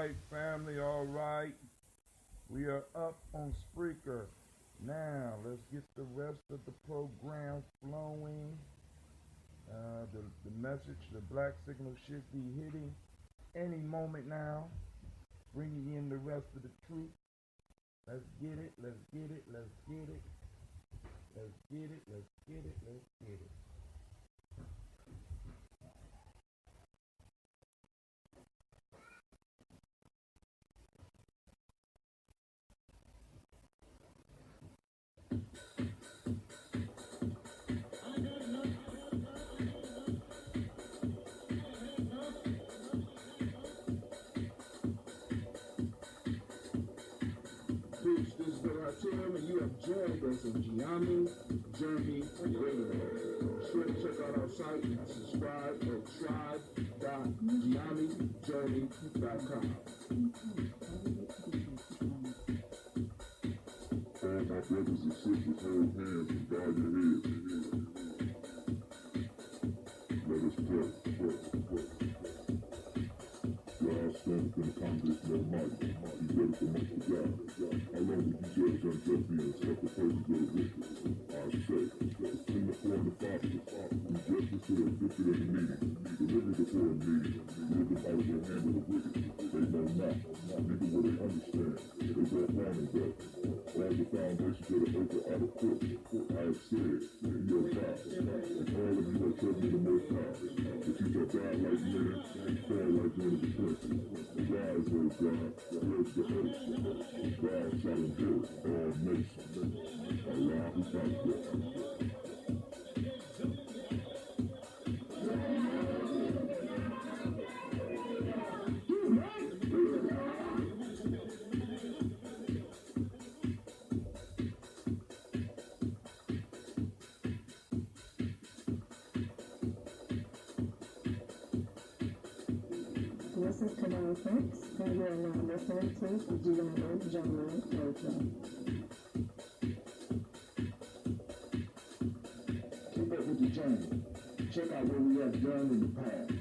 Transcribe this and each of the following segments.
right, family, all right. We are up on Spreaker. Now, let's get the rest of the program flowing. The message, the black signal should be hitting any moment now, bringing in the rest of the troops. Let's get it, let's get it, let's get it. Let's get it, let's get it, let's get it. And you have joined us on Gye-Nyame Journey Radio. Be sure to check out our site and subscribe at tribe.gyenamejourney.com. All my brothers and sisters, hold hands and bow your heads. Let us pray. God stands in the Congress and Almighty. He's ready for much of God. How long will you judge unjustly and accept the praises of the wicked? I say, clean the poor and the fatherless, do justice to the afflicted and the needy, deliver the poor and needy, deliver them out of the hand of the wicked. They know not, neither will they understand. They go wrong and death. All the foundations of the earth are out of court. I have said, and you are God, and all of you are children of the Most High, that you shall die like men, and fall like men of the princes. Rise, O God, purge the earth. God shall endure all nations. Allah is our God. This is Kadar Fix, and you are now listening to Gye-Nyame Journey Radio. Keep up with the journey. Check out what we have done in the past.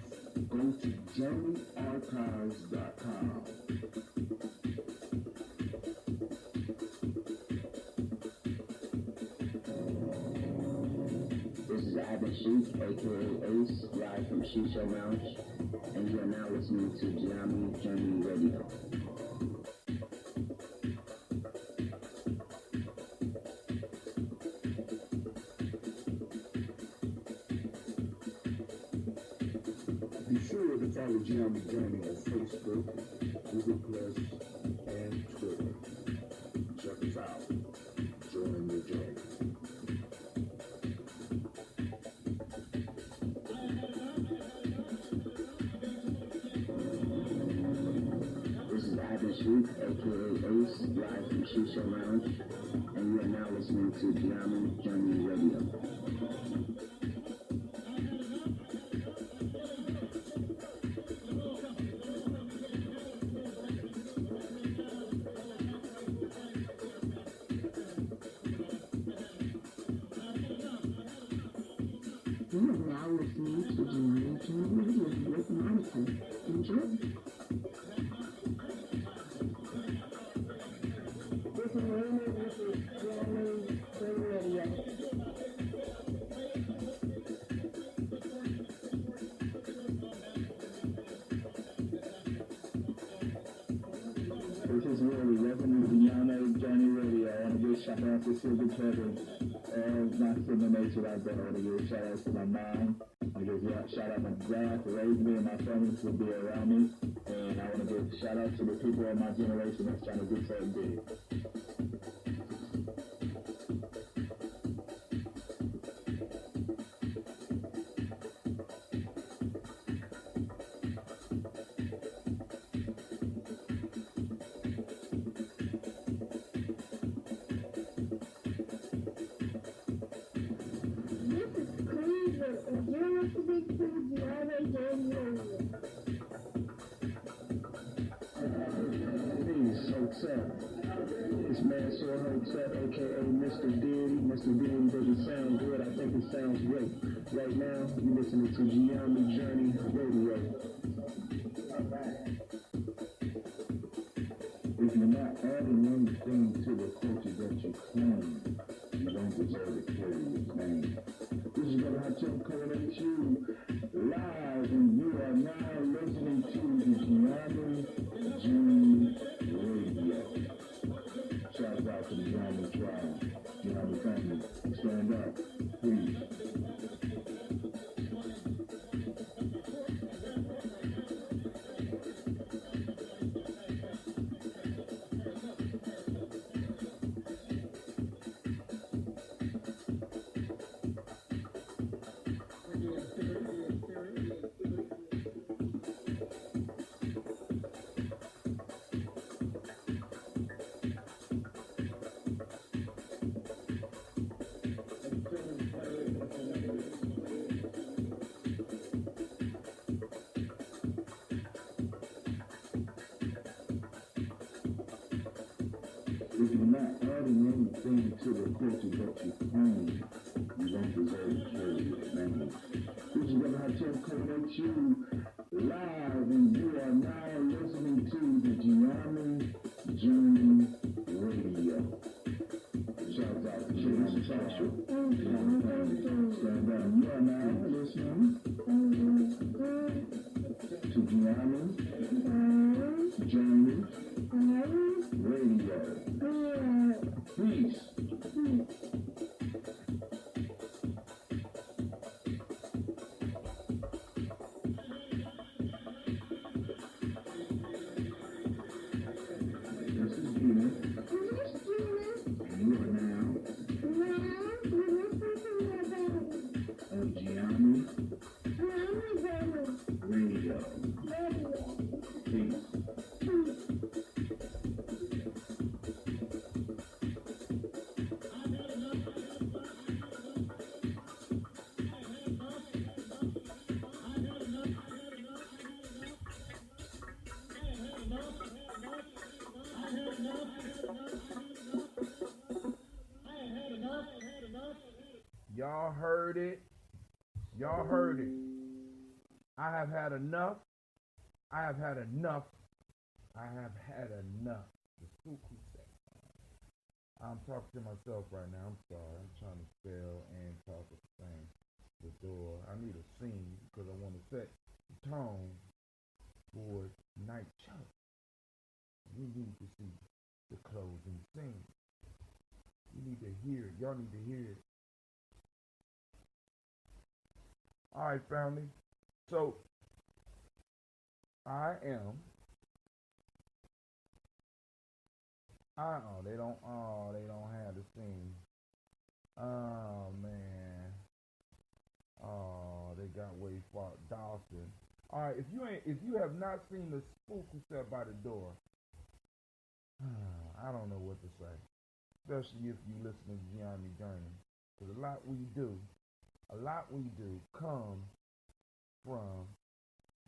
Go to journeyarchives.com. This is Abba Sheik, aka Ace, live from Shisha Lounge, and you are now listening to Gye-Nyame Journey Radio. Be sure to follow Gye-Nyame Journey on Facebook, Google Plus, and Twitter. Check us out. Join the journey. Sheik, aka Ace, live from Shisha Lounge, and you are now listening to Gye-Nyame Journey Radio. You are now listening to Gye-Nyame Journey Radio with Madison. Enjoy. This is Willie. Welcome to Gye-Nyame Journey Radio. I want to give shout out to Silver Kevin and my similar nature out there. I want to give shout out to my mom. I want to give shout out to my dad for raising me and my family to be around me. And I want to give shout out to the people of my generation that's trying to do something big. This man Soul Hotel, aka Mr. Diddy. Mr. Diddy doesn't sound good. I think it sounds great. Right now, you're listening to Gye-Nyame Journey Radio. adding anything to the culture that you claim, you don't deserve to carry your name. This is what I tell coming at you live, and you are now listening to the Gye-Nyame Radio. Shout out to the Gye-Nyame tribe, Gye-Nyame family. Stand up, please. If you're not adding anything to the culture that you claim, you don't deserve to carry your name. This is what I tell coming at you live, and you are now listening to the Gye-Nyame Radio. Shout out to Gye-Nyame Special. Gye-Nyame family. Stand up. You are now listening to Gye-Nyame Radio. Peace. This is Gina. And you are now on Gye-Nyame Radio. Peace. Y'all heard it. Y'all heard it. I have had enough. I have had enough. I have had enough. The spook who said. I'm talking to myself right now. I'm sorry. I'm trying to spell and talk at the same. The door. I need a scene because I want to set the tone for night show. We need to see the closing scene. You need to hear it. Y'all need to hear it. All right, family. So I am. They don't have the scene. Oh man. Oh, they got way far. Dawson. All right, if you have not seen the spook who sat by the door, I don't know what to say. Especially if you listen to Gye-Nyame Journey, because a lot we do comes from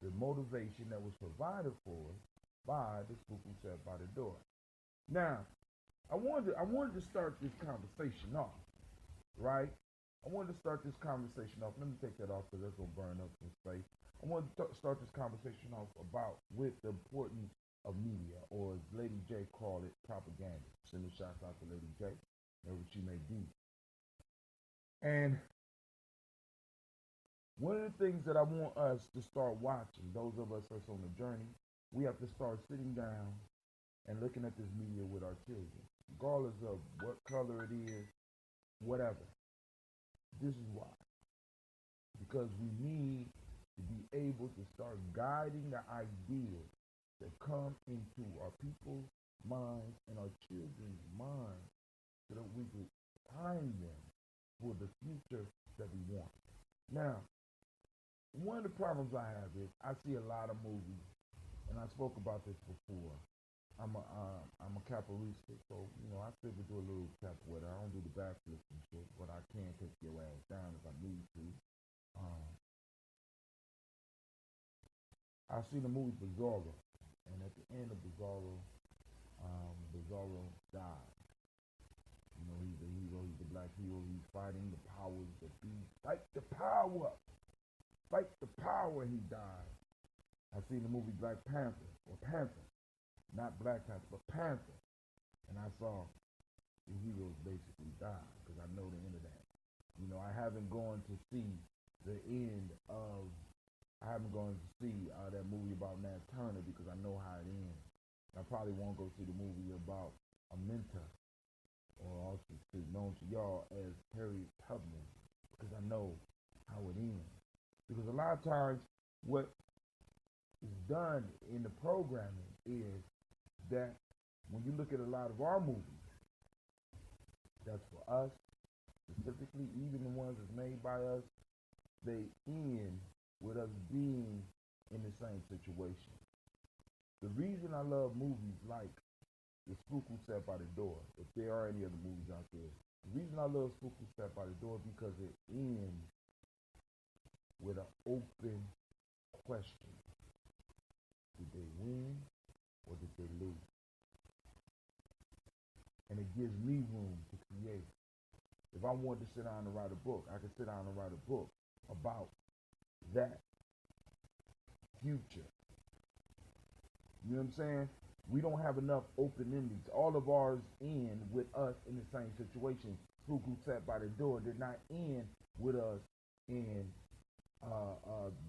the motivation that was provided for us by the spook who sat by the door. Now, I wanted to start this conversation off, right? I wanted to start this conversation off. Let me take that off because that's gonna burn up some space. I wanted to start this conversation off about with the importance of media, or as Lady J called it, propaganda. Sending shots out to Lady J, wherever she may be. And one of the things that I want us to start watching, those of us that's on the journey, we have to start sitting down and looking at this media with our children, regardless of what color it is, whatever. This is why. Because we need to be able to start guiding the ideas that come into our people's minds and our children's minds so that we can prime them for the future that we want. Now, one of the problems I have is I see a lot of movies, and I spoke about this before. I'm a capoeirista, so I figure do a little capoeira. I don't do the backflips and shit, but I can take your ass down if I need to. I've seen the movie Bizarro, and at the end of Bizarro, Bizarro died. He's the hero, he's the black hero, he's fighting the powers that be. Fight the power! Fight the power, he died. I've seen the movie Black Panther, or Panther. Not Black Panther, but Panther. and I saw the heroes basically die because I know the end of that. You know, I haven't gone to see the end of. I haven't gone to see that movie about Nat Turner because I know how it ends. I probably won't go see the movie about a mentor, or also known to y'all as Harriet Tubman, because I know how it ends. Because a lot of times, what is done in the programming is that when you look at a lot of our movies, that's for us specifically, even the ones that's made by us, they end with us being in the same situation. The reason I love movies like The Spook Who Sat by the Door, if there are any other movies out there, the reason I love Spook Who Sat by the Door because it ends with an open question. Did they win or did they lose? And it gives me room to create. If I wanted to sit down and write a book, I could sit down and write a book about that future. You know what I'm saying? We don't have enough open endings. All of ours end with us in the same situation. Spook Who Sat by the Door did not end with us in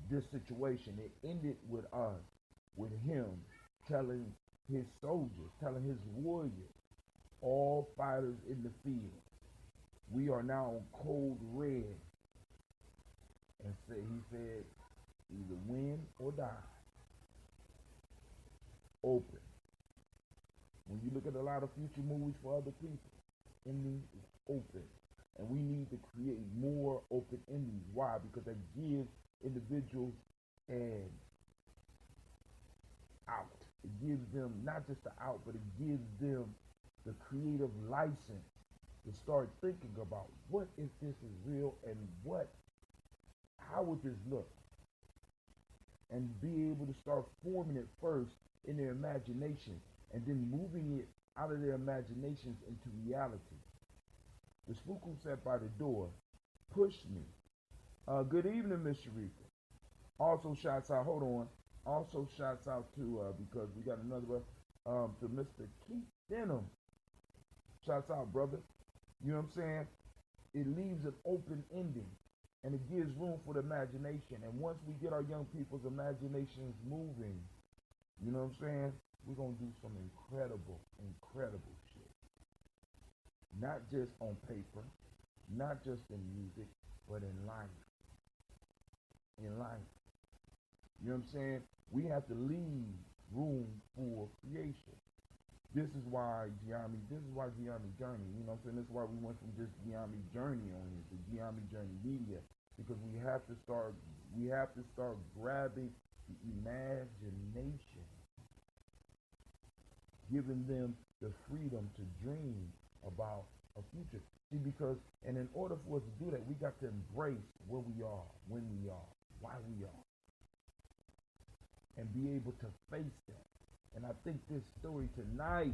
this situation. It ended with us, with him telling his soldiers, telling his warriors, all fighters in the field, we are now on code red. And he said, either win or die. Open. When you look at a lot of future movies for other people, ending is open. And we need to create more open endings. Why? Because that gives individuals an out. It gives them not just the out, but it gives them the creative license to start thinking about what if this is real and how would this look? And be able to start forming it first in their imagination and then moving it out of their imaginations into reality. The Spook Who Sat by the Door pushed me. Good evening, Miss Sharika. Also shouts out, also shouts out to, because we got another one, to Mr. Keith Denham. Shouts out, brother. You know what I'm saying? It leaves an open ending and it gives room for the imagination. And once we get our young people's imaginations moving, you know what I'm saying? We're going to do some incredible shit. Not just on paper, not just in music, but in life. In life. You know what I'm saying? We have to leave room for creation. This is why Gye-Nyame Journey, you know what I'm saying? This is why we went from just Gye-Nyame Journey on here to Gye-Nyame Journey Media, because we have to start grabbing the imagination, giving them the freedom to dream about a future. See, because, and in order for us to do that, we got to embrace where we are, when we are, why we are, and be able to face that. And I think this story tonight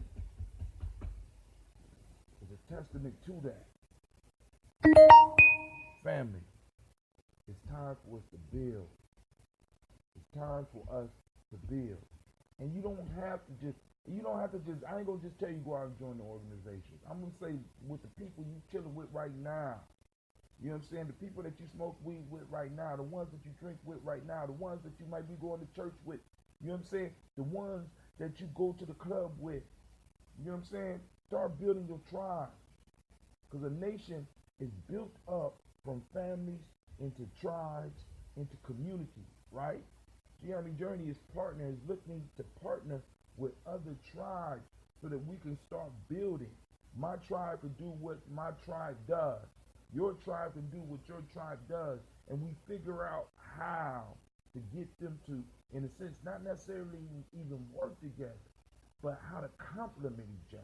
is a testament to that. Family, it's time for us to build. It's time for us to build. And you don't have to just, I ain't gonna just tell you go out and join the organization. I'm gonna say with the people you chilling with right now. You know what I'm saying? The people that you smoke weed with right now, the ones that you drink with right now, the ones that you might be going to church with. You know what I'm saying? The ones that you go to the club with. You know what I'm saying? Start building your tribe. Because a nation is built up from families into tribes, into communities, right? Gye-Nyame Journey is looking to partner with other tribes so that we can start building. My tribe can do what my tribe does. Your tribe can do what your tribe does. And we figure out how to get them to, in a sense, not necessarily even work together, but how to complement each other.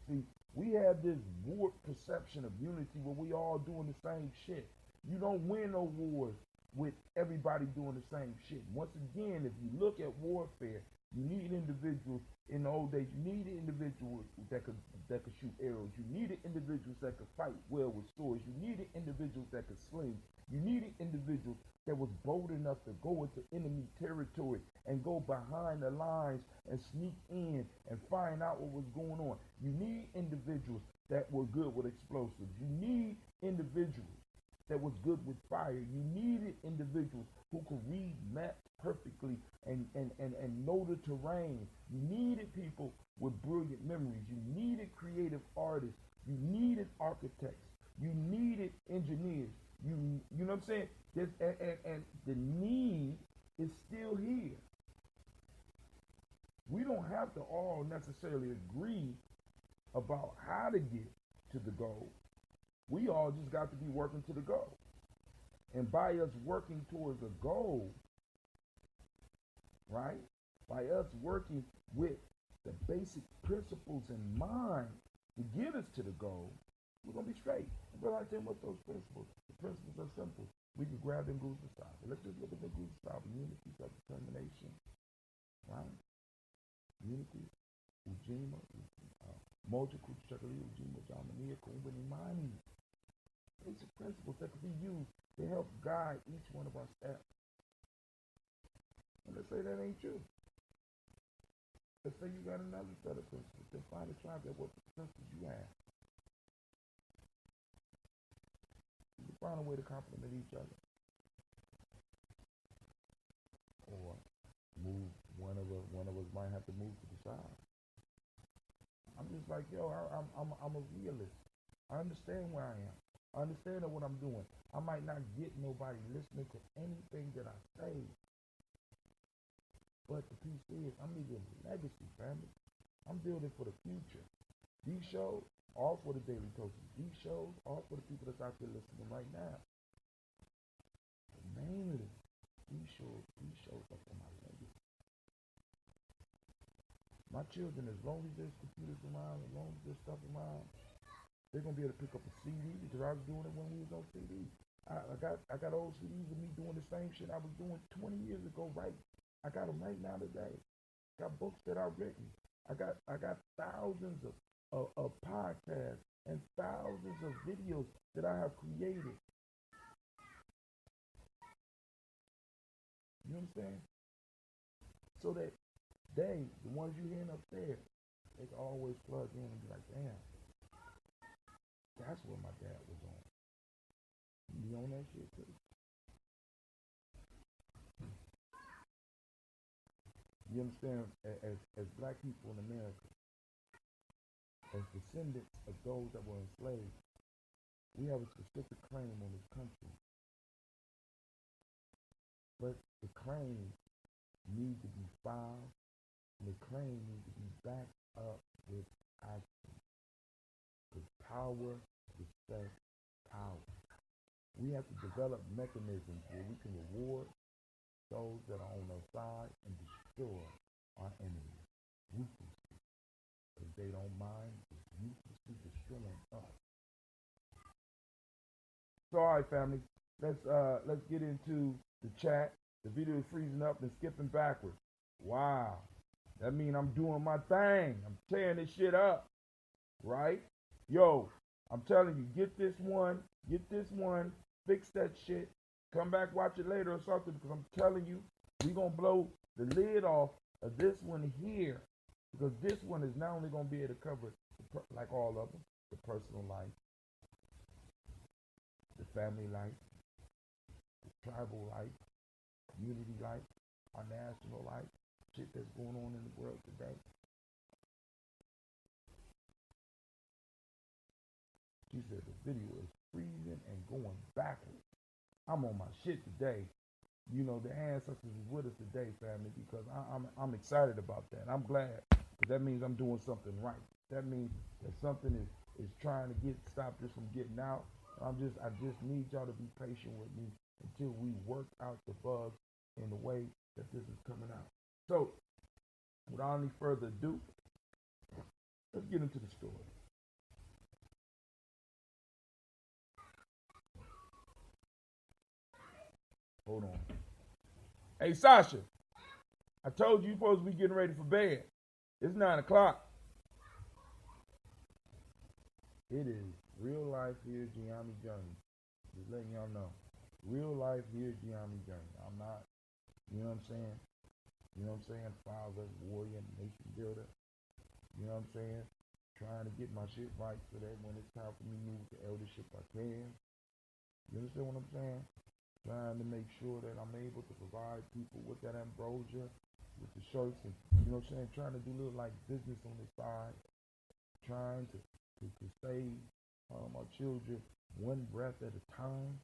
See, we have this warped perception of unity where we all doing the same shit. You don't win no wars with everybody doing the same shit. Once again, if you look at warfare, you need individuals. In the old days, you need individuals that could shoot arrows. You needed individuals that could fight well with swords. You needed individuals that could sling. You needed individuals that was bold enough to go into enemy territory and go behind the lines and sneak in and find out what was going on. You need individuals that were good with explosives. You need individuals that was good with fire. You needed individuals who could read maps perfectly and know the terrain. You needed people with brilliant memories. You needed creative artists. You needed architects. You needed engineers. You know what I'm saying? And the need is still here. We don't have to all necessarily agree about how to get to the goal. We all just got to be working to the goal. And by us working towards a goal, right? By us working with the basic principles in mind to get us to the goal, we're going to be straight. But I tell you what those principles, the principles are simple. We can grab them groups of style. Let's just look at the groups of style. Unity, self-determination, right? Unity, Ujima, Moja, Kuchakali, Ujima, Jamania, Kumba, Imani. Basic principles that can be used to help guide each one of our steps. And let's say that ain't true. Let's say you got another set of principles. Then find a tribe that what principles you have. You can find a way to complement each other. Or move, one of us might have to move to the side. I'm just like, yo, I'm a realist. I understand where I am. I understand what I'm doing. I might not get nobody listening to anything that I say. But the piece is, I'm leaving a legacy, family. I'm building for the future. These shows, all for the daily coaches. These shows, all for the people that's out there listening right now. But mainly, these shows are for my legacy. My children, as long as there's computers around, as long as there's stuff around, they're gonna be able to pick up a CD because I was doing it when we was on CD. I got old CDs of me doing the same shit I was doing 20 years ago. Right, I got them right now today. Got books that I've written. I got thousands of podcasts and thousands of videos that I have created. You know what I'm saying? So that they, the ones you hearing up there, they can always plug in and be like, damn. That's what my dad was on. You on that shit too? You understand? As black people in America, as descendants of those that were enslaved, we have a specific claim on this country. But the claim needs to be filed, and the claim needs to be backed up with action. Because power respects power. We have to develop mechanisms where we can reward those that are on our side and destroy our enemies ruthlessly. Because they don't mind ruthlessly destroying us. So all right, family, let's get into the chat. The video is freezing up and skipping backwards. Wow. That means I'm doing my thing. I'm tearing this shit up. Right? Yo, I'm telling you, get this one, fix that shit, come back, watch it later or something, because I'm telling you, we're going to blow the lid off of this one here, because this one is not only going to be able to cover, like all of them, the personal life, the family life, the tribal life, community life, our national life, shit that's going on in the world today. She said the video is freezing and going backwards. I'm on my shit today. You know, the ancestors is with us today, family, because I'm excited about that. I'm glad, because that means I'm doing something right. That means that something is trying to stop this from getting out. I just need y'all to be patient with me until we work out the bugs in the way that this is coming out. So, without any further ado, let's get into the story. Hold on. Hey, Sasha, I told you you're supposed to be getting ready for bed. It's 9 o'clock. It is real life here, Gye-Nyame journey. Just letting y'all know. Real life here, Gye-Nyame journey. I'm not, you know what I'm saying? You know what I'm saying? Father, warrior, nation builder. You know what I'm saying? Trying to get my shit right so that when it's time for me to move to eldership, I can. You understand what I'm saying? Trying to make sure that I'm able to provide people with that ambrosia, with the shirts, and you know what I'm saying? Trying to do little like business on the side. Trying to save our children one breath at a time.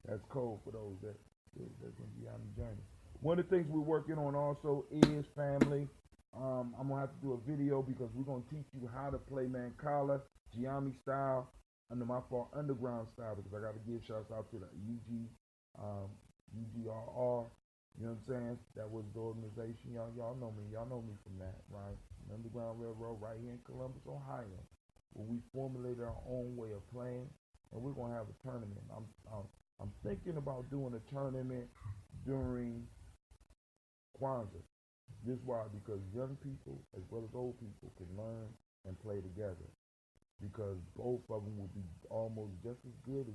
That's cold for those that's gonna be on the journey. One of the things we're working on also is family. I'm gonna have to do a video because we're gonna teach you how to play Mancala, Gye-Nyame style, under my fault underground style, because I gotta give shouts out to the UGRR. You know what I'm saying? That was the organization. Y'all know me. Y'all know me from that, right? An Underground Railroad right here in Columbus, Ohio, where we formulated our own way of playing, and we're gonna have a tournament. I'm thinking about doing a tournament during Kwanzaa. This is why, because young people as well as old people can learn and play together. Because both of them will be almost just as good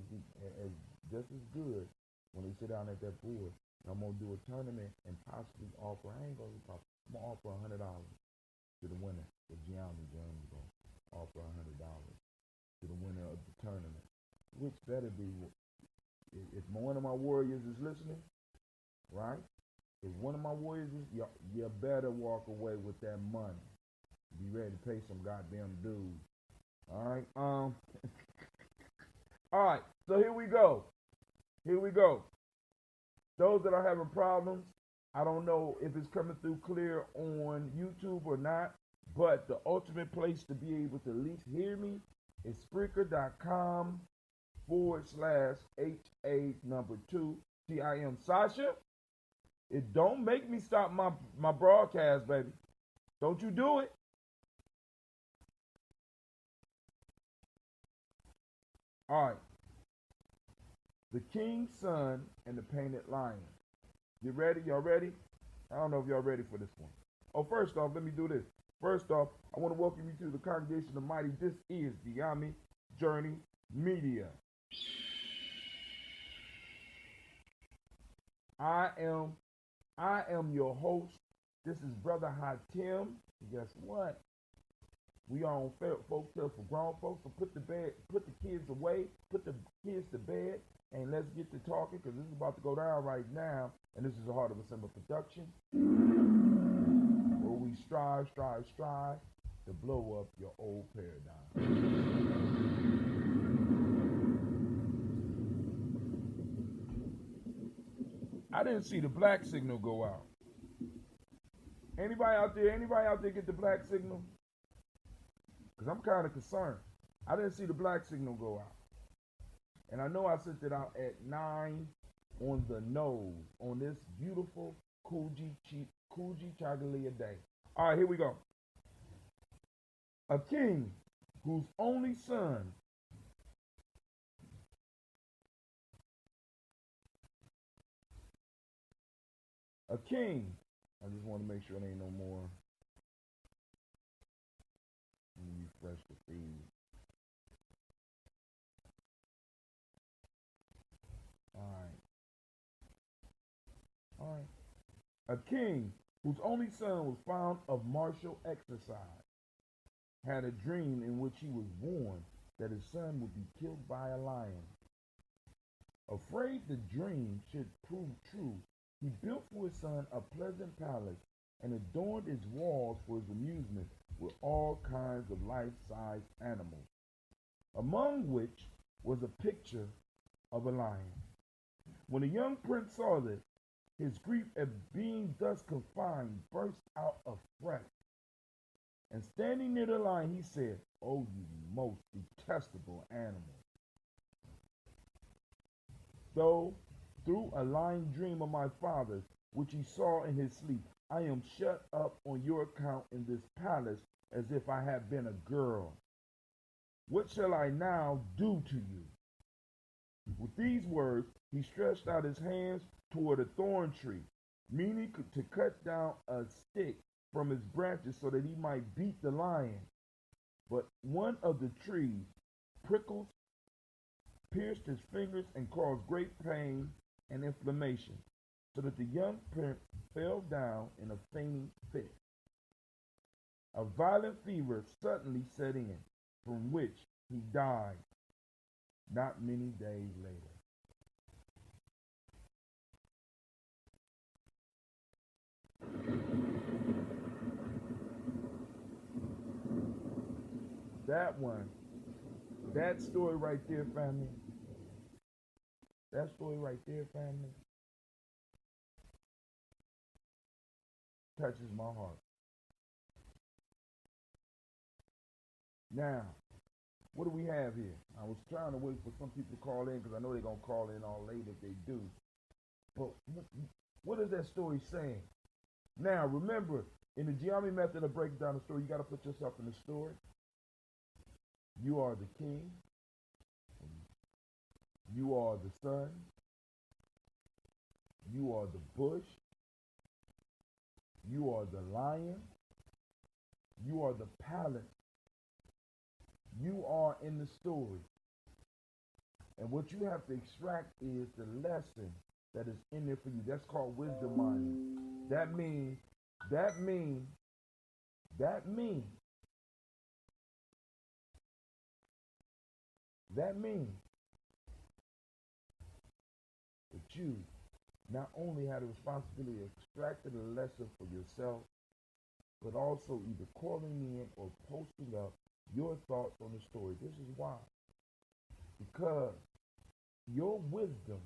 when they sit down at that board. And I'm gonna do a tournament and possibly offer. I'm gonna offer $100 to the winner. The Gye-Nyame journey gonna offer $100 to the winner of the tournament, which better be if one of my warriors is listening, right? If one of my warriors is, you better walk away with that money. Be ready to pay some goddamn dues. All right. All right. So here we go. Those that are having problems, I don't know if it's coming through clear on YouTube or not, but the ultimate place to be able to at least hear me is Spreaker.com/HA2 TIM Sasha. It don't make me stop my broadcast, baby. Don't you do it. All right. The King's Son and the Painted Lion. You ready? Y'all ready? I don't know if y'all ready for this one. Oh, first off, let me do this. First off, I want to welcome you to the Congregation of Mighty. This is Gye-Nyame Journey Media. I am your host. This is Brother Hatim. Guess what? We are on folk tales for grown folks. So put the kids away, put the kids to bed, and let's get to talking, because this is about to go down right now. And this is the Heart of a Simba production, where we strive to blow up your old paradigm. I didn't see the black signal go out. Anybody out there get the black signal? Because I'm kind of concerned. I didn't see the black signal go out. And I know I sent it out at 9 on the nose on this beautiful Kuji Chagalia day. All right, here we go. A king whose only son I just want to make sure there ain't no more. Let me refresh the feed. All right. A king whose only son was found of martial exercise had a dream in which he was warned that his son would be killed by a lion. Afraid the dream should prove true, he built for his son a pleasant palace and adorned its walls for his amusement with all kinds of life-size animals, among which was a picture of a lion. When the young prince saw this, his grief at being thus confined burst out afresh. And standing near the lion, he said, "Oh, you most detestable animal. Though through a lying dream of my father's, which he saw in his sleep, I am shut up on your account in this palace as if I had been a girl. What shall I now do to you?" With these words, he stretched out his hands toward a thorn tree, meaning to cut down a stick from his branches so that he might beat the lion. But one of the tree's prickles pierced his fingers and caused great pain and inflammation, so that the young prince fell down in a fainting fit. A violent fever suddenly set in, from which he died not many days later. That story right there, family, touches my heart. Now, what do we have here? I was trying to wait for some people to call in because I know they're going to call in all late if they do. But what is that story saying? Now, remember, in the Gye-Nyame method of breaking down the story, you got to put yourself in the story. You are the king. You are the sun. You are the bush. You are the lion. You are the palace. You are in the story. And what you have to extract is the lesson that is in there for you. That's called wisdom mining. That means that you not only had a responsibility of extracting a lesson for yourself, but also either calling in or posting up your thoughts on the story. This is why. Because your wisdom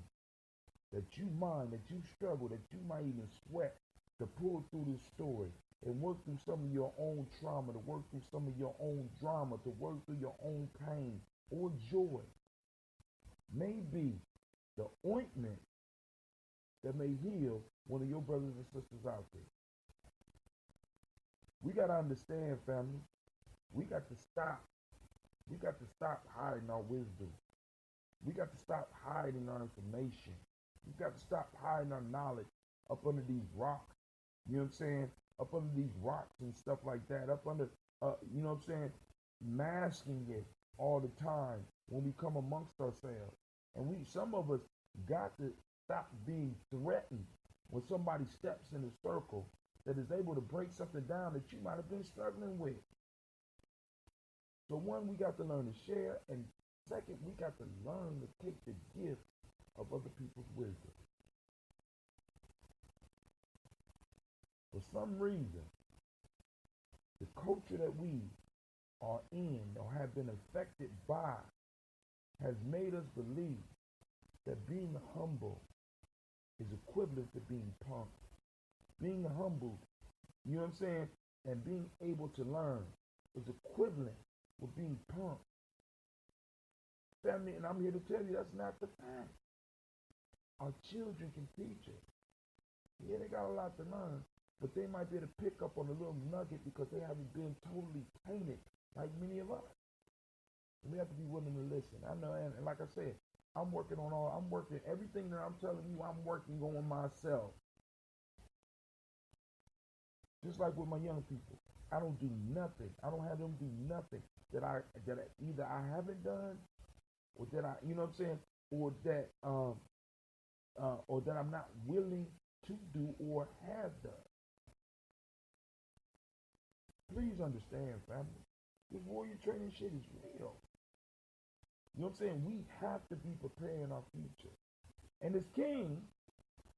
that you mine, that you struggle, that you might even sweat to pull through this story and work through some of your own trauma, to work through some of your own drama, to work through your own pain or joy, may be the ointment that may heal one of your brothers and sisters out there. We got to understand, family. We got to stop hiding our wisdom. We got to stop hiding our information. We got to stop hiding our knowledge up under these rocks. You know what I'm saying? Up under these rocks and stuff like that. Up under, you know what I'm saying? Masking it all the time when we come amongst ourselves. And some of us got to stop being threatened when somebody steps in a circle that is able to break something down that you might have been struggling with. So one, we got to learn to share, and second, we got to learn to take the gift of other people's wisdom. For some reason, the culture that we are in or have been affected by has made us believe that being humble is equivalent to being punk. Being humble, you know what I'm saying, and being able to learn is equivalent with being punk. Family, and I'm here to tell you that's not the fact. Our children can teach us. Yeah, they got a lot to learn, but they might be able to pick up on a little nugget because they haven't been totally tainted like many of us. We have to be willing to listen. I know, and like I said, I'm working everything that I'm telling you, I'm working on myself. Just like with my young people, I don't do nothing. I don't have them do nothing that either I haven't done, or that I, you know what I'm saying, or that I'm not willing to do or have done. Please understand, family. This warrior training shit is real. You know what I'm saying? We have to be preparing our future. And this king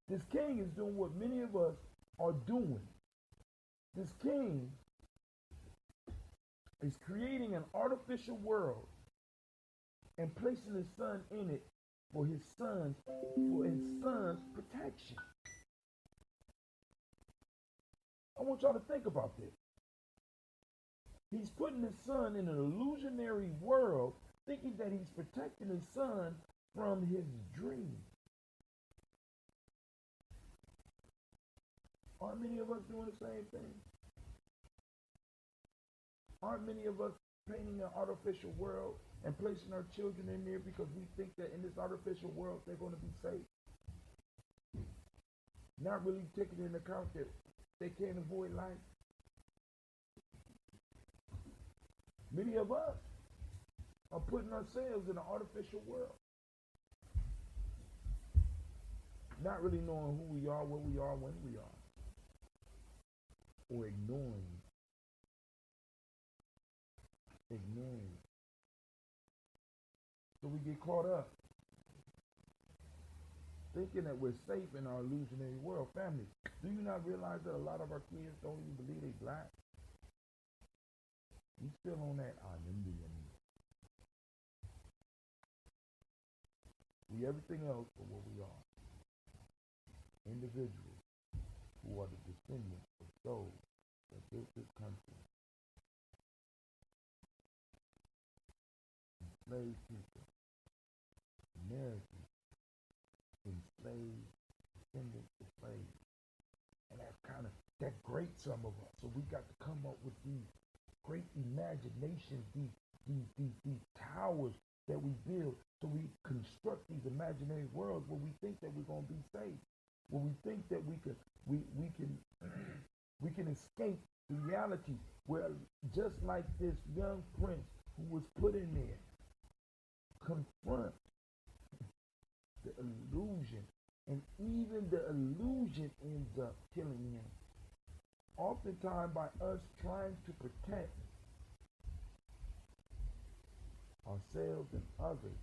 is doing what many of us are doing. This king is creating an artificial world and placing his son in it for his son's protection. I want y'all to think about this. He's putting his son in an illusionary world, thinking that he's protecting his son from his dream. Aren't many of us doing the same thing? Aren't many of us painting an artificial world and placing our children in there because we think that in this artificial world they're going to be safe? Not really taking into account that they can't avoid life. Many of us are putting ourselves in an artificial world. not really knowing who we are, what we are, when we are, or ignoring. So we get caught up thinking that we're safe in our illusionary world. Family, do you not realize that a lot of our kids don't even believe they black? We still on that Indian. We everything else but what we are. Individuals who are the descendants of those that built this country. Enslaved people. Americans. Enslaved descendants of slaves. And that grates some of us. So we got to come up with these great imaginations, these towers that we build. So we construct these imaginary worlds where we think that we're gonna be safe. Where we think that we can escape the reality. Where just like this young prince who was put in there, confront the illusion, and even the illusion ends up killing him. Oftentimes by us trying to protect ourselves and others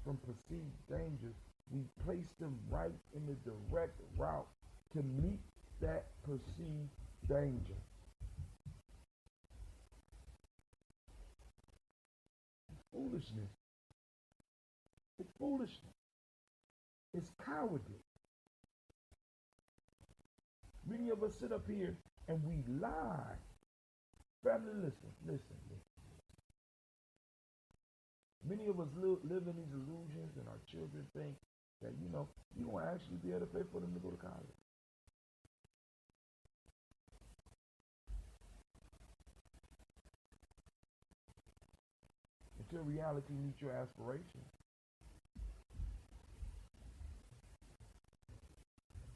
from perceived dangers, we place them right in the direct route to meet that perceived danger. It's foolishness. It's foolishness. It's cowardly. Many of us sit up here and we lie. Family, listen. Many of us live in these illusions, and our children think that, you won't actually be able to pay for them to go to college. Until reality meets your aspirations.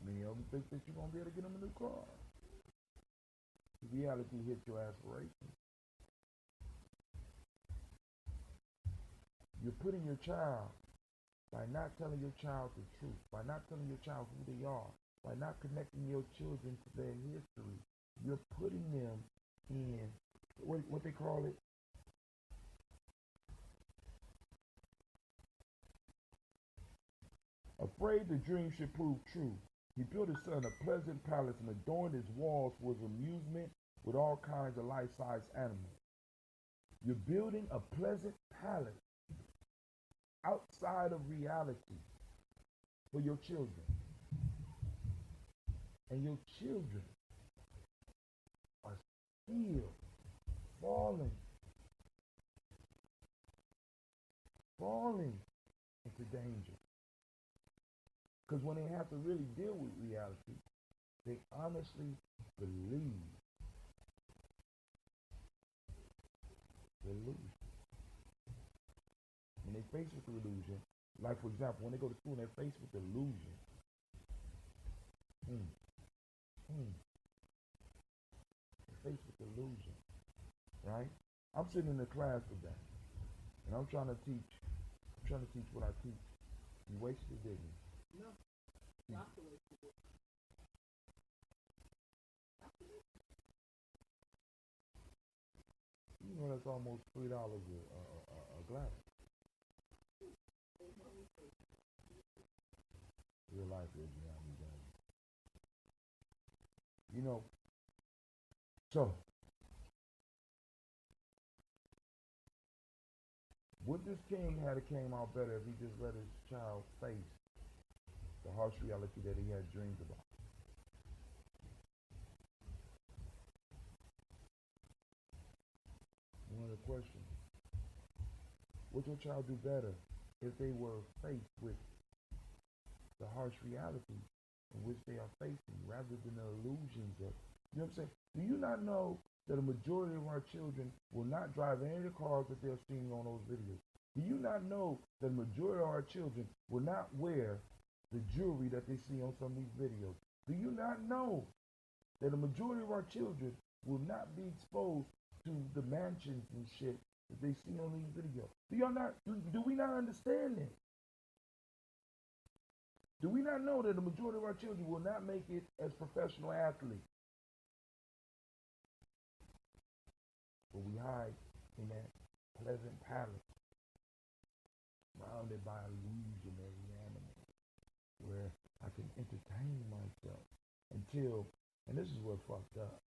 Many of them think that you're going to be able to get them a new car. Reality hits your aspirations. You're putting your child, by not telling your child the truth, by not telling your child who they are, by not connecting your children to their history, you're putting them in, what they call it? Afraid the dream should prove true. He built his son a pleasant palace and adorned his walls for his amusement with all kinds of life-size animals. You're building a pleasant palace outside of reality for your children. And your children are still falling into danger. Because when they have to really deal with reality, they honestly believe the illusion. When they face with the illusion, like for example, when they go to school and they're faced with the illusion, they're faced with the illusion, right? I'm sitting in the class with them, and I'm trying to teach what I teach. You wasted it, didn't you? No, not the way to do it. You know that's almost $3 a glass. Real life is Gye-Nyame. So would this king had it came out better if he just let his child face the harsh reality that he had dreamed about? One of the questions. Would your child do better if they were faced with the harsh reality in which they are facing rather than the illusions of, you know what I'm saying? Do you not know that a majority of our children will not drive any of the cars that they're seeing on those videos? Do you not know that a majority of our children will not wear the jewelry that they see on some of these videos? Do you not know that a majority of our children will not be exposed to the mansions and shit that they see on these videos? Do we not understand this? Do we not know that the majority of our children will not make it as professional athletes? But we hide in that pleasant palace, surrounded by illusionary animals, where I can entertain myself until, and this is what fucked up.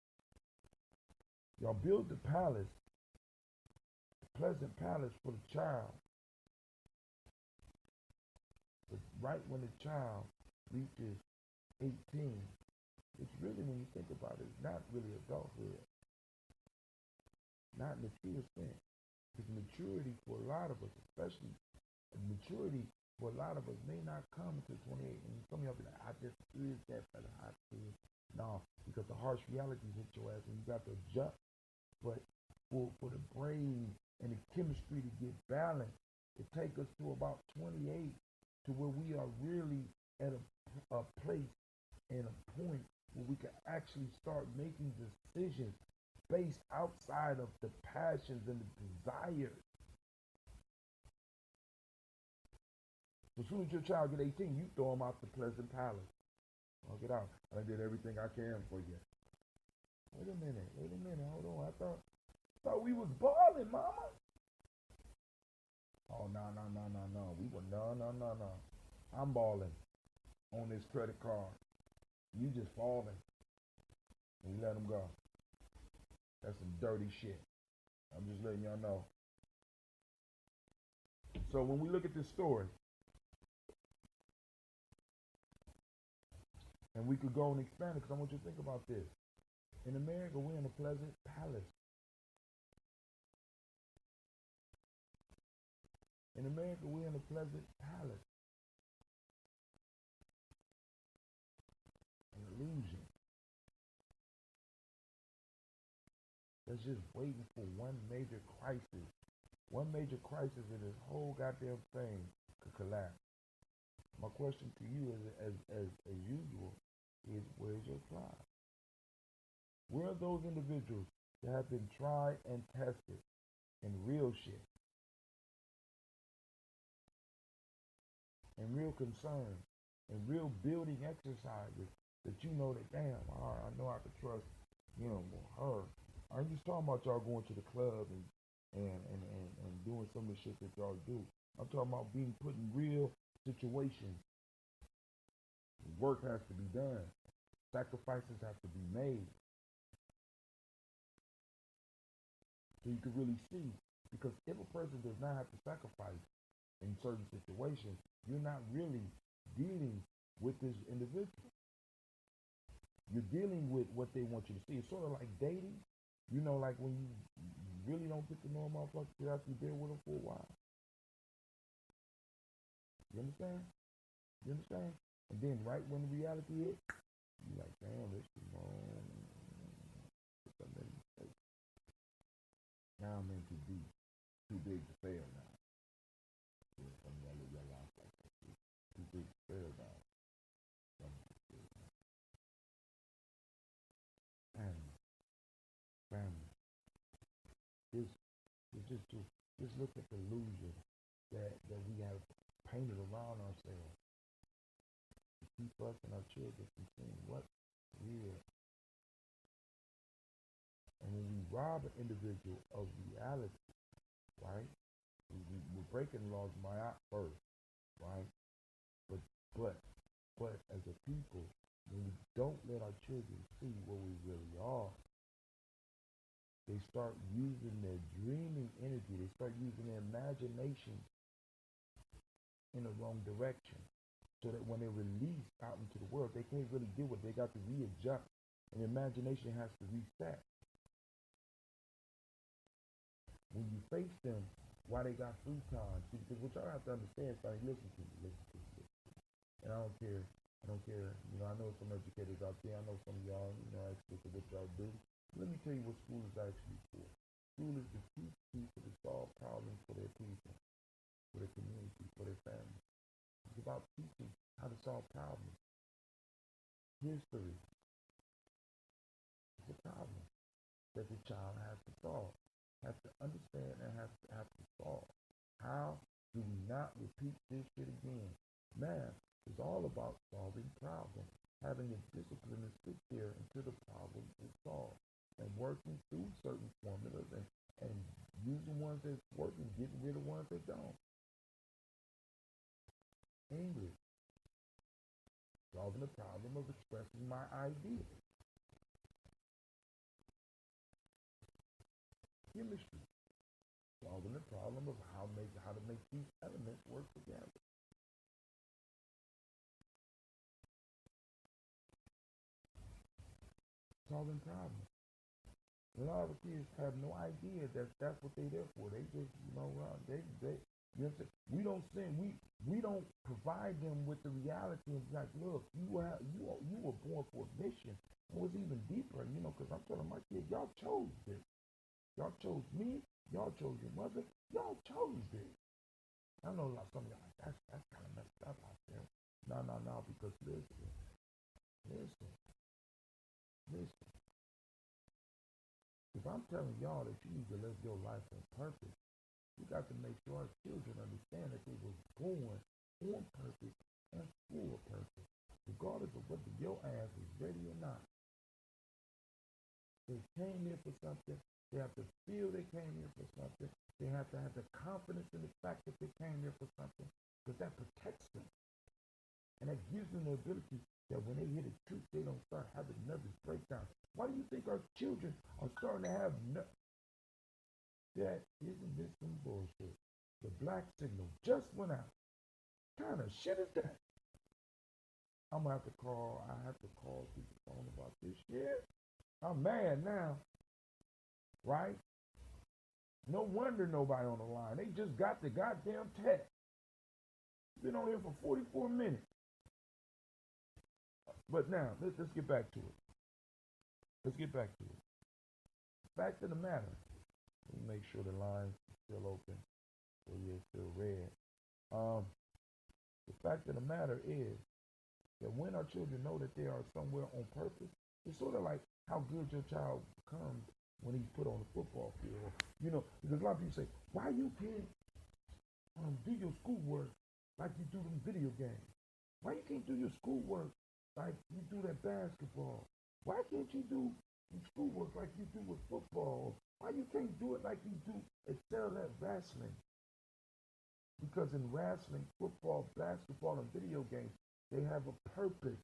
Y'all build the palace, the pleasant palace for the child. But right when the child reaches 18, it's really, when you think about it, it's not really adulthood. Not in the truest sense. Because maturity for a lot of us, especially maturity for a lot of us, may not come until 28. And some of y'all be like, I just is that for the hot kid. No, because the harsh realities hit your ass and you got to adjust. But for the brain and the chemistry to get balanced, it takes us to about 28 to where we are really at a place and a point where we can actually start making decisions based outside of the passions and the desires. As soon as your child get 18, you throw them out the pleasant palace. I'll get out. I did everything I can for you. Wait a minute, hold on. I thought we was balling, mama. Oh, no. No. I'm balling on this credit card. You just falling. And you let them go. That's some dirty shit. I'm just letting y'all know. So when we look at this story, and we could go and expand it, because I want you to think about this. In America, we're in a pleasant palace. In America, we're in a pleasant palace. An illusion. That's just waiting for one major crisis. One major crisis and this whole goddamn thing could collapse. My question to you as usual is, where's your tribe? Where are those individuals that have been tried and tested in real shit? And real concern and real building exercises that you know that, damn, I know I can trust him or her. I ain't just talking about y'all going to the club and doing some of the shit that y'all do. I'm talking about being put in real situations. Work has to be done. Sacrifices have to be made. So you can really see, because if a person does not have to sacrifice in certain situations, you're not really dealing with this individual. You're dealing with what they want you to see. It's sort of like dating. You know, like when you really don't get to know a motherfucker after you've been with them for a while. You understand? You understand? And then right when the reality hits, you're like, damn, this is wrong. Now I'm in too deep. Too big to fail now. Some of y'all live your life like that. Too big to fail now. Family. Just look at the illusion that we have painted around ourselves to keep us and our children from seeing what's real. And when we rob an individual of reality, right? We're breaking laws by our first, right? But as a people, when we don't let our children see what we really are, they start using their dreaming energy. They start using their imagination in the wrong direction. So that when they're released out into the world, they can't really deal with it. They got to readjust. And imagination has to reset. When you face them while they got free time, see, because what y'all have to understand, son, listen to me. And I don't care. You know, I know some educators out there. I know some of y'all, experts of what y'all do. Let me tell you what school is actually for. School is to teach people to solve problems for their people, for their community, for their family. It's about teaching how to solve problems. History is a problem that the child has to solve, has to understand, and has to solve. How do we not repeat this shit again? Math It's all about solving problems, having a discipline to sit there until the problem is solved, and working through certain formulas and using ones that work and getting rid of ones that don't. English, solving the problem of expressing my idea. Chemistry, solving the problem of how to make these elements work together. Solving problems. A lot of kids have no idea that that's what they're there for. They just, they you know what I'm saying? We don't provide them with the reality of like, look, you were born for a mission. It was even deeper, because I'm telling my kids, y'all chose this. Y'all chose me. Y'all chose your mother. Y'all chose this. I know some of y'all like that's kind of messed up out there. No, because listen. If I'm telling y'all that you need to live your life on purpose, you got to make sure our children understand that they were born on purpose and for purpose, regardless of whether your ass is ready or not. They came here for something. They have to feel they came here for something. They have to have the confidence in the fact that they came here for something, because that protects them. And that gives them the ability that when they hear the truth, they don't start having nervous breakdowns. Why do you think our children are starting to have that? Isn't this some bullshit? The black signal just went out. What kind of shit is that? I have to call people phone about this shit. I'm mad now. Right? No wonder nobody on the line. They just got the goddamn text. Been on here for 44 minutes. But now, let's get back to it. Fact of the matter. Let me make sure the line's still open. So yeah, it's still red. The fact of the matter is that when our children know that they are somewhere on purpose, it's sort of like how good your child becomes when he's put on the football field. Because a lot of people say, why you can't do your schoolwork like you do them video games? Why you can't do your schoolwork like you do that basketball? Why can't you do schoolwork like you do with football? Why you can't do it like you do excel at wrestling? Because in wrestling, football, basketball, and video games, they have a purpose.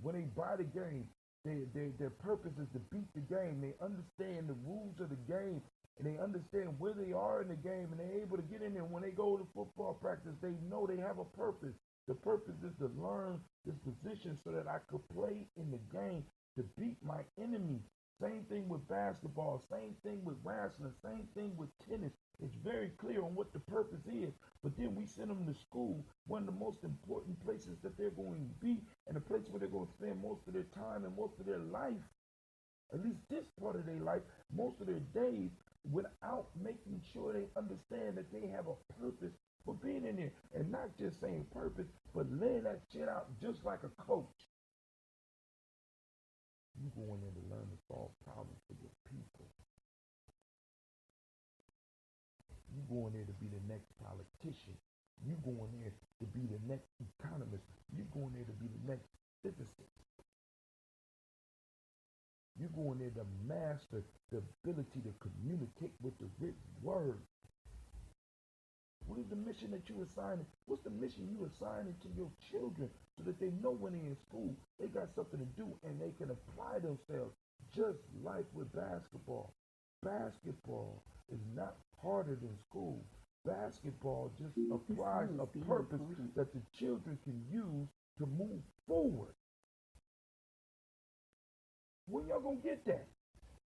When they buy the game, their purpose is to beat the game. They understand the rules of the game, and they understand where they are in the game, and they're able to get in there. When they go to football practice, they know they have a purpose. The purpose is to learn this position so that I could play in the game to beat my enemy. Same thing with basketball, same thing with wrestling, same thing with tennis. It's very clear on what the purpose is, but then we send them to school, one of the most important places that they're going to be, and the place where they're going to spend most of their time and most of their life, at least this part of their life, most of their days, without making sure they understand that they have a purpose for being in there, and not just saying purpose, but laying that shit out just like a coach. You go in there to learn to solve problems for your people. You go in there to be the next politician. You go in there to be the next economist. You go in there to be the next physicist. You go in there to master the ability to communicate with the written word. What is the mission that you assigning? What's the mission you assigning to your children so that they know when they're in school, they got something to do and they can apply themselves, just like with basketball. Basketball is not harder than school. Basketball just applies a purpose that the children can use to move forward. When y'all gonna get that?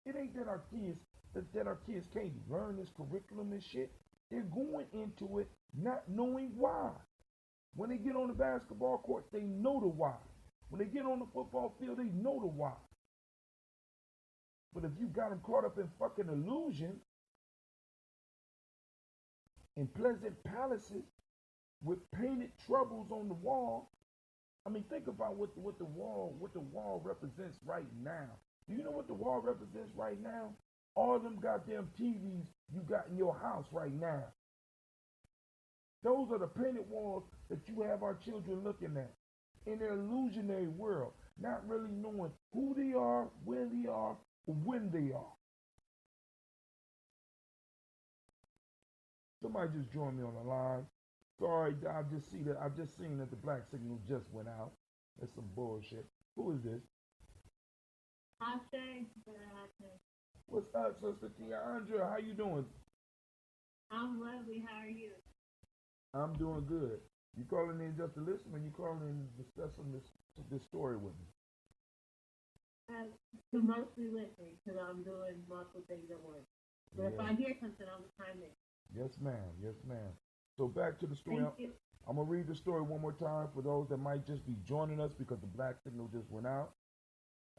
It ain't that our kids can't learn this curriculum and shit. They're going into it not knowing why. When they get on the basketball court, they know the why. When they get on the football field, they know the why. But if you got them caught up in fucking illusion, in pleasant palaces with painted troubles on the wall, I mean, think about what the wall represents right now. Do you know what the wall represents right now? All them goddamn TVs you got in your house right now. Those are the painted walls that you have our children looking at in their illusionary world, not really knowing who they are, where they are, or when they are. Somebody just joined me on the line. Sorry, I've just seen that the black signal just went out. That's some bullshit. Who is this? Ashe. What's up, Sister Tiandra? How you doing? I'm lovely. How are you? I'm doing good. You calling in just to listen, or you calling in to discuss this story with me? Mostly listening because I'm doing multiple things at once. But if I hear something, I'll chime in. Yes, ma'am. Yes, ma'am. So back to the story. Thank you. I'm gonna read the story one more time for those that might just be joining us because the black signal just went out.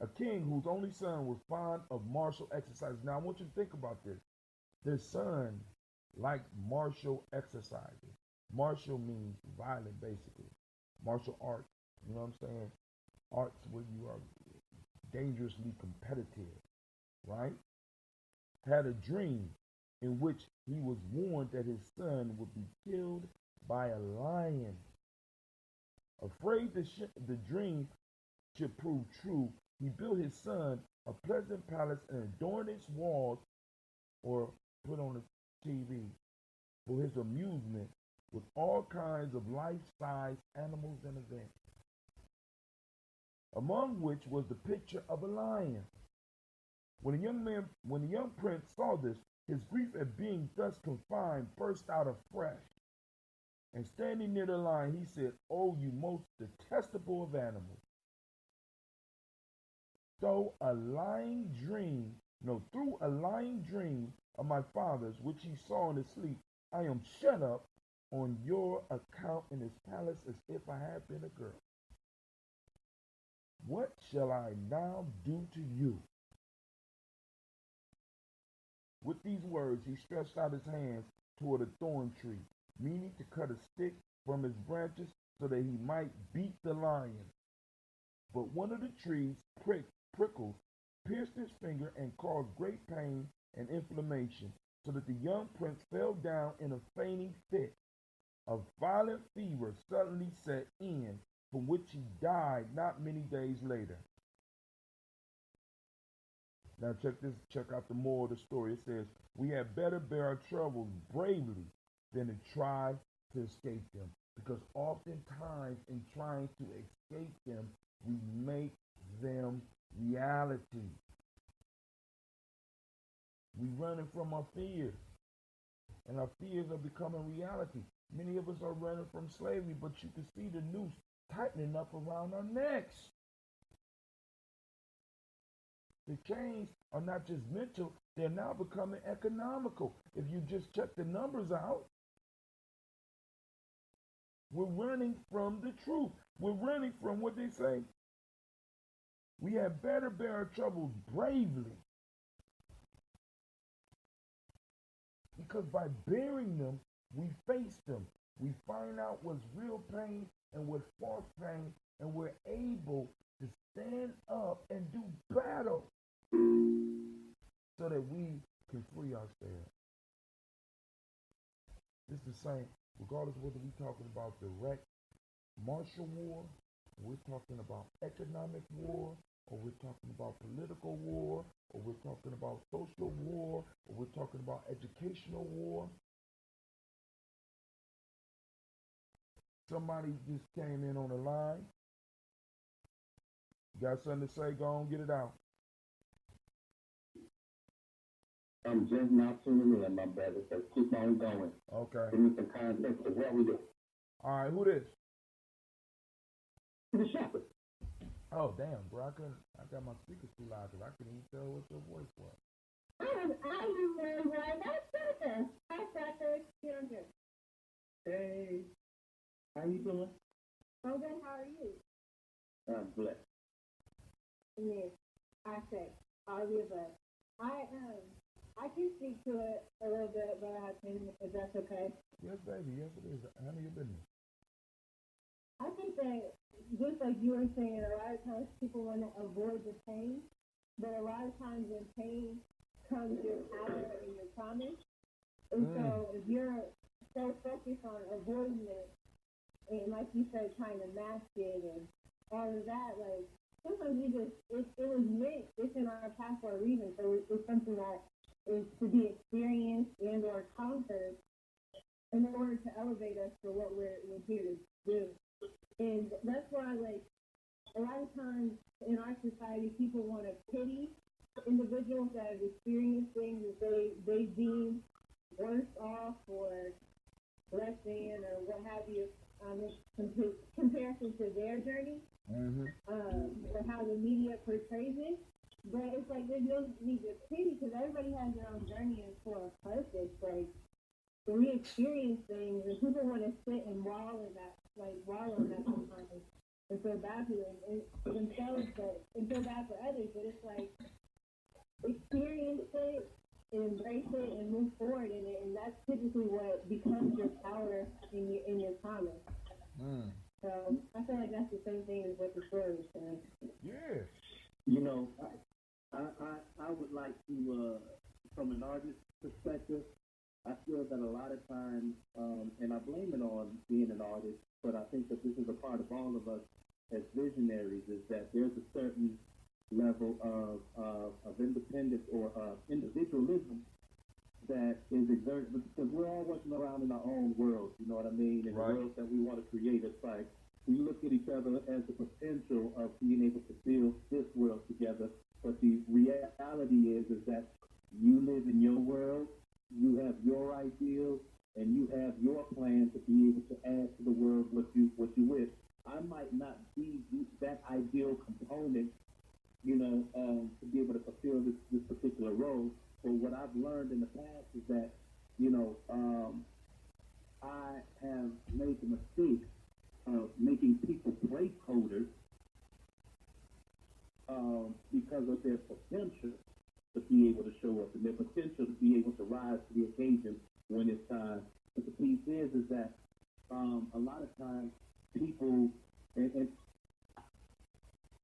A king whose only son was fond of martial exercises. Now I want you to think about this. Their son liked martial exercises. Martial means violent, basically. Martial arts. You know what I'm saying? Arts where you are dangerously competitive, right? Had a dream in which he was warned that his son would be killed by a lion. Afraid the dream should prove true, he built his son a pleasant palace and adorned its walls, or put on the TV, for his amusement with all kinds of life-size animals and events, among which was the picture of a lion. When the young prince saw this, his grief at being thus confined burst out afresh. And standing near the lion, he said, "Oh, you most detestable of animals! Through a lying dream of my father's, which he saw in his sleep, I am shut up on your account in his palace as if I had been a girl. What shall I now do to you?" With these words, he stretched out his hands toward a thorn tree, meaning to cut a stick from its branches so that he might beat the lion. But one of the tree's prickles pierced his finger and caused great pain and inflammation, so that the young prince fell down in a fainting fit. A violent fever suddenly set in, from which he died not many days later. Now check out the moral of the story. It says, we had better bear our troubles bravely than to try to escape them. Because oftentimes in trying to escape them, we make them reality. We running from our fears, and our fears are becoming reality. Many of us are running from slavery, but you can see the noose tightening up around our necks. The chains are not just mental, they're now becoming economical. If you just check the numbers out, we're running from the truth. We're running from what they say. We had better bear our troubles bravely. Because by bearing them, we face them. We find out what's real pain and what's false pain, and we're able to stand up and do battle so that we can free ourselves. It's the same, regardless of whether we're talking about direct martial war, we're talking about economic war, or we're talking about political war, or we're talking about social war, or we're talking about educational war. Somebody just came in on the line. Got something to say? Go on, get it out. I'm just not tuning in, my brother, so keep on going. Okay. Give me some context of what we do. All right, who this? The shepherd. Oh, damn, bro, I got my speakers too loud because I couldn't even tell what your voice was. Hey, how you doing? I'm good. How are you? I'm blessed. Yes, I say all the above. I can speak to it a little bit, but I think if that's okay. Yes, baby, yes it is. Handle your business. I think that just like you were saying, a lot of times people want to avoid the pain, but a lot of times when pain comes your power and your promise. And so if you're so focused on avoiding it, and like you said, trying to mask it and all of that, like, sometimes it was meant, it's in our past for a reason, so it's something that is to be experienced and or conquered in order to elevate us for what we're here to do. And that's why, like, a lot of times in our society, people want to pity individuals that have experienced things that they deem worse off or less than or what have you, in comparison to their journey, or how the media portrays it. But it's like there's no need to pity because everybody has their own journey and for a purpose. Like, we experience things and people want to sit and wallow in that sometimes and feel bad for themselves, and feel bad for others. But it's like, experience it, embrace it, and move forward in it, and that's typically what becomes your power in your promise. So I feel like that's the same thing as what the story is saying. Yeah. You know, I would like to, from an artist perspective, I feel that a lot of times, and I blame it on being an artist, but I think that this is a part of all of us as visionaries, is that there's a certain level of independence or individualism that is exerted, because we're all working around in our own world, you know what I mean? In the world that we want to create, it's like we look at each other as the potential of being able to build this world together, but the reality is that you live in your world, you have your ideals, and you have your plan to be able to add to the world what you wish. I might not be that ideal component, you know, to be able to fulfill this particular role. But what I've learned in the past is that, you know, I have made the mistake of making people placeholders because of their potential to be able to show up and their potential to be able to rise to the occasion when it's time. But the piece is that a lot of times people, and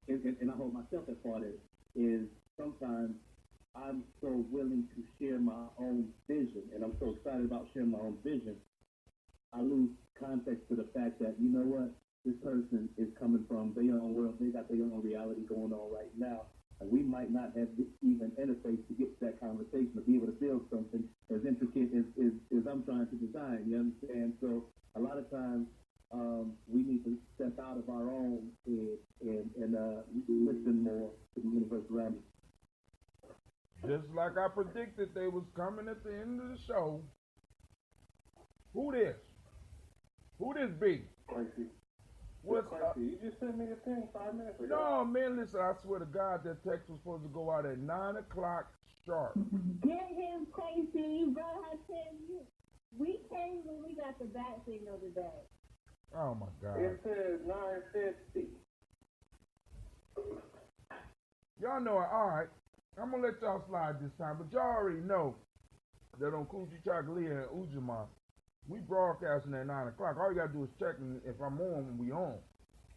I hold myself as part of it, is sometimes I'm so willing to share my own vision, and I'm so excited about sharing my own vision, I lose context to the fact that, you know what, this person is coming from their own world, they got their own reality going on right now, and we might not have even interface to get to that conversation, to be able to build something as intricate as I'm trying to design, you understand? So a lot of times, we need to step out of our own head and listen more to the universe around us. Just like I predicted they was coming at the end of the show. Who this? Who this be? Quincy. What's Quincy, you just sent me a thing 5 minutes ago. No, man, listen, I swear to God, that text was supposed to go out at 9 o'clock sharp. Get him, Quincy, bro. I tell you, we came when we got the bat signal today. Oh, my God. It says 9:50. Y'all know it. All right. I'm going to let y'all slide this time, but y'all already know that on Coochie Chocolate and Ujima, we broadcasting at 9 o'clock. All you got to do is check if I'm on when we on.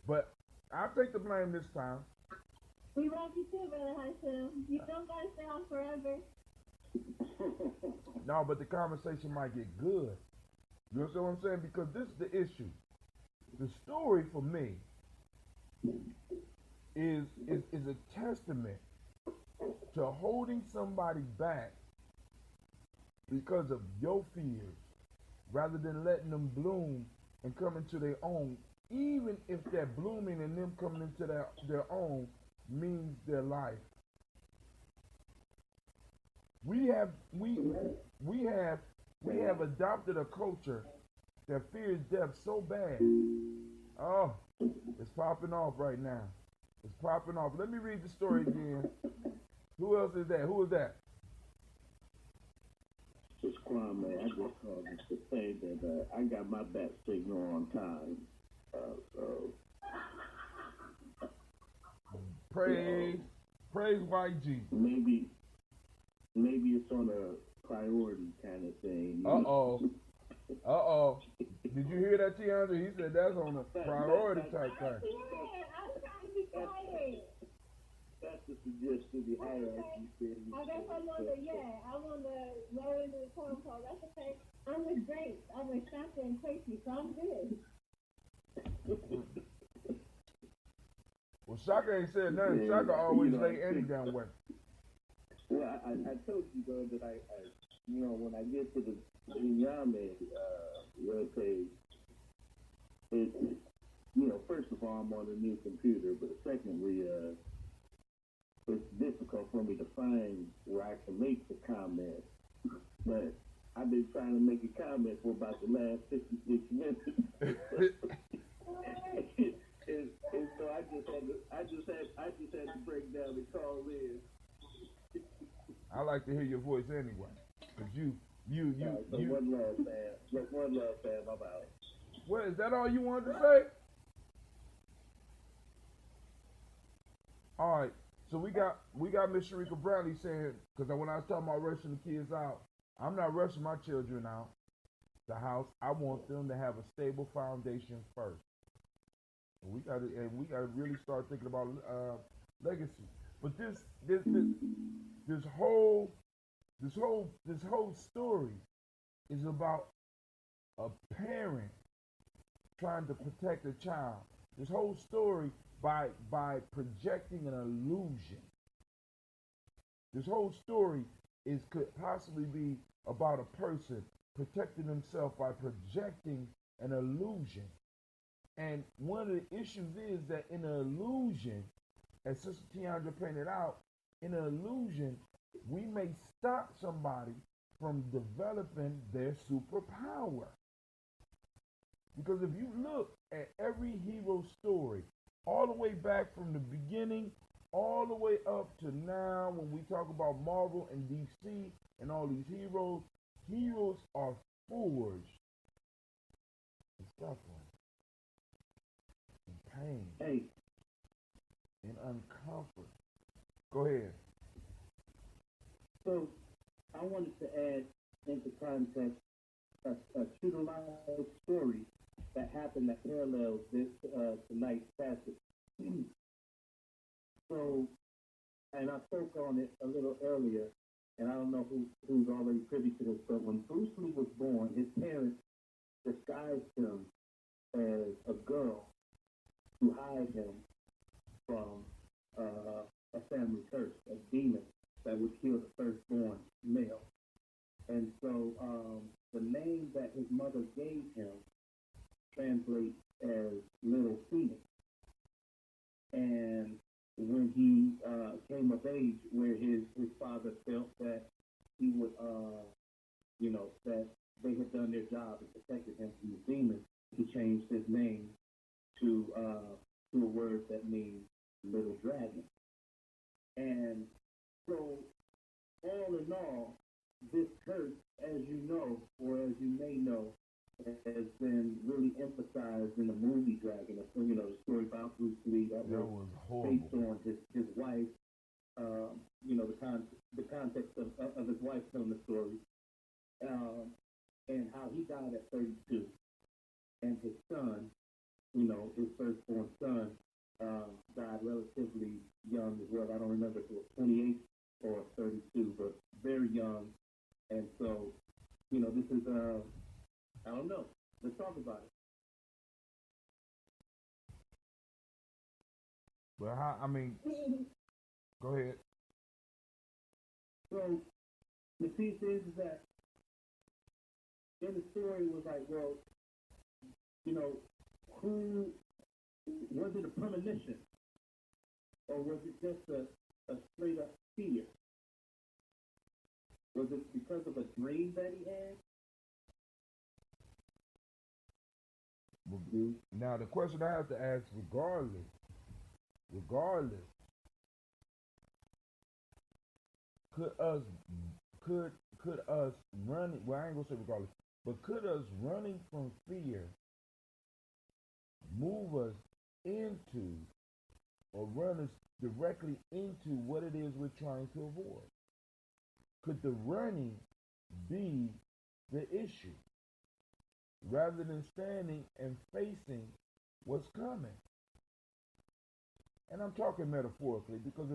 But I'll take the blame this time. We love you too, Brother Hashem. You don't got to stay on forever. No, but the conversation might get good. You understand what I'm saying? Because this is the issue. The story for me is a testament to holding somebody back because of your fears rather than letting them bloom and come into their own, even if that blooming and them coming into their own means their life. We have adopted a culture that fears death so bad. Oh, it's popping off right now. It's popping off. Let me read the story again. Who else is that? Who is that? It's Kwame. I just called just to say that I got my bat signal on time. So Praise YG. maybe it's on a priority kind of thing. Uh-oh. Did you hear that, Tiandra? He said that's on a priority type thing. Yeah, I'm trying to be quiet. That's the suggestion, the hierarchy thing. I guess I'm on the low end of the phone call. That's okay. I'm with Drake. I'm with Shaka and Quakey, so I'm good. Well, Shaka ain't said nothing. Yeah, Shaka always you know, lay any damn way. Well, I told you though that I when I get to the Gye-Nyame webpage, it first of all I'm on a new computer, but secondly, it's difficult for me to find where I can make the comment. But I've been trying to make a comment for about the last 56 minutes. and so I just had to break down and call in. I like to hear your voice anyway, cause you. So one love, fam. One love, fam. I'm out. What is that? All you wanted to say? All right. So we got Miss Sharika Bradley saying, because when I was talking about rushing the kids out, I'm not rushing my children out the house. I want them to have a stable foundation first. And we got to really start thinking about legacy. But this whole story is about a parent trying to protect a child. This whole story by projecting an illusion. This whole story could possibly be about a person protecting himself by projecting an illusion. And one of the issues is that in an illusion, as Sister Tiandra pointed out, in an illusion, we may stop somebody from developing their superpower. Because if you look at every hero story, all the way back from the beginning, all the way up to now, when we talk about Marvel and DC and all these heroes are forged in suffering, in pain, Hey, in uncomfort. Go ahead. so I wanted to add into context a true to life story that happened that parallels this tonight's passage. So, and I spoke on it a little earlier, and I don't know who's already privy to this, but when Bruce Lee was born, his parents disguised him as a girl to hide him from a family curse, a demon that would kill the firstborn male. And so the name that his mother gave him translates as Little Phoenix. And when he came of age, where his father felt that he would, that they had done their job and protected him from the demon, he changed his name to a word that means little dragon. And so, all in all, this curse, as you know, or as you may know, has been really emphasized in the movie Dragon. The story about Bruce Lee that was based on his wife. The context of his wife telling the story, and how he died at 32, and his son, his firstborn son, died relatively young as well. I don't remember if it was 28 or 32, but very young. And so, this is I don't know. Let's talk about it. Well, go ahead. So the piece is that in the story was like, well, who was it, a premonition, or was it just a straight up fear? Was it because of a dream that he had? Now the question I have to ask, regardless, could us running? Well, I ain't gonna say regardless, but could us running from fear move us into, or run us directly into what it is we're trying to avoid? Could the running be the issue, rather than standing and facing what's coming? And I'm talking metaphorically, because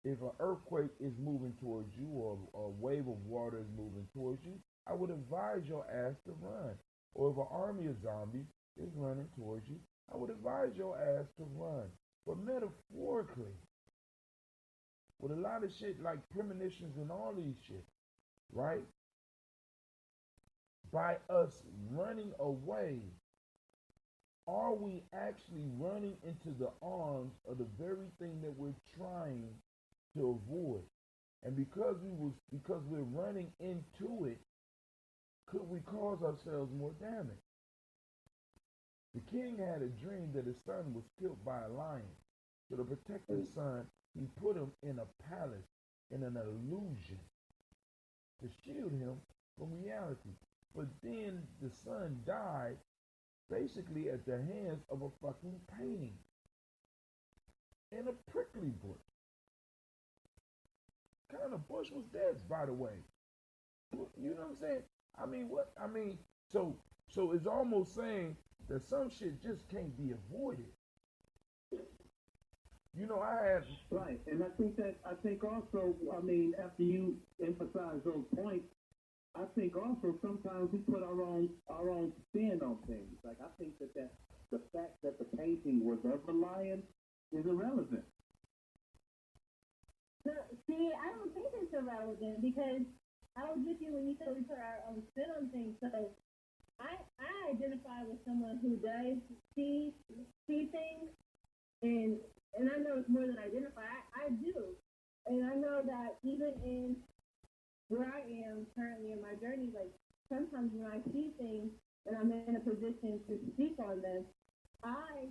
if an earthquake is moving towards you, or a wave of water is moving towards you, I would advise your ass to run. Or if an army of zombies is running towards you, I would advise your ass to run. But metaphorically, with a lot of shit like premonitions and all these shit, right? By us running away, are we actually running into the arms of the very thing that we're trying to avoid? And because we're running into it, could we cause ourselves more damage? The king had a dream that his son was killed by a lion. So to protect his son, he put him in a palace, in an illusion, to shield him from reality. But then the son died basically at the hands of a fucking painting in a prickly bush. What kind of bush was that, by the way? You know what I'm saying? I mean, what? I mean, so it's almost saying that some shit just can't be avoided. You know, I had right, and I think also, I mean, after you emphasize those points, I think also sometimes we put our own spin on things. Like I think that the fact that the painting was of a lion is irrelevant. So, see, I don't think it's irrelevant because I was with you when you said we put our own spin on things. So I identify with someone who does see things, and I know it's more than identify. I do, and I know that even in where I am currently in my journey, like sometimes when I see things and I'm in a position to speak on them, I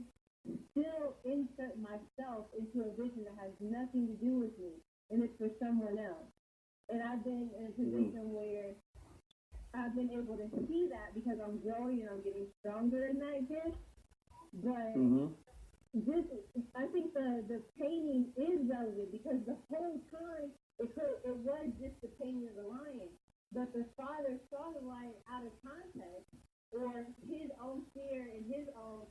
still insert myself into a vision that has nothing to do with me, and it's for someone else. And I've been in a position where I've been able to see that because I'm growing and I'm getting stronger in that gift. But this, I think the painting is relevant because the whole time it was just the painting of the lion, but the father saw the lion out of context or his own fear and his own